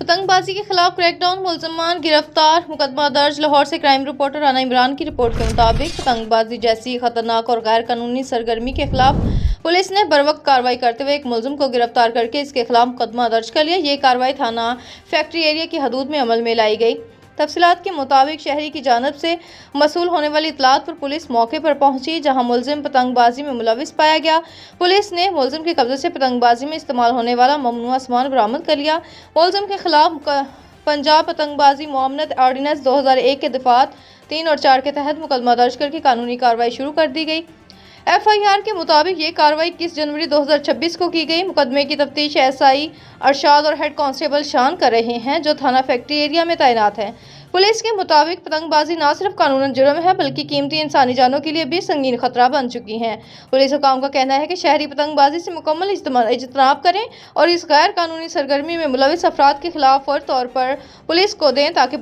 पतंग बाजी के खिलाफ क्रैकडाउन, मुलजमान गिरफ्तार, मुकदमा दर्ज। लाहौर से क्राइम रिपोर्टर राना इमरान की रिपोर्ट के मुताबिक पतंगबाजी जैसी खतरनाक और गैर कानूनी सरगर्मी के खिलाफ पुलिस ने बरवक्त कार्रवाई करते हुए एक मुलजिम को गिरफ्तार करके इसके खिलाफ मुकदमा दर्ज कर लिया। ये कार्रवाई थाना फैक्ट्री एरिया की हदूद में अमल में लाई गई। तफसीलात के मुताबिक शहरी की जानिब से मसूल होने वाली इतलात पर पुलिस मौके पर पहुंची, जहां मुलजिम पतंगबाजी में मुलविस पाया गया। पुलिस ने मुलजिम के कब्जे से पतंगबाजी में इस्तेमाल होने वाला ममनुआ सामान बरामद कर लिया। मुलजिम के खिलाफ पंजाब पतंगबाजी मुआवनत ऑर्डिनेंस 2001 के दफात 3 और 4 के तहत मुकदमा दर्ज करके कानूनी कार्रवाई शुरू कर दी गई। FIR के मुताबिक ये कार्रवाई 21 जनवरी 2026 को की गई। मुकदमे की तफ्तीश SI अरशाद और हेड कांस्टेबल शान कर रहे हैं, जो थाना फैक्ट्री एरिया में तैनात हैं। पुलिस के मुताबिक पतंगबाजी न सिर्फ कानूनन जुर्म है, बल्कि कीमती इंसानी जानों के लिए भी संगीन खतरा बन चुकी है। पुलिस हुकाम का कहना है कि शहरी पतंगबाजी से मुकम्मल इज्तनाब करें और इस गैर कानूनी सरगर्मी में मुलविस अफराद के खिलाफ फौरी तौर पर पुलिस को दें, ताकि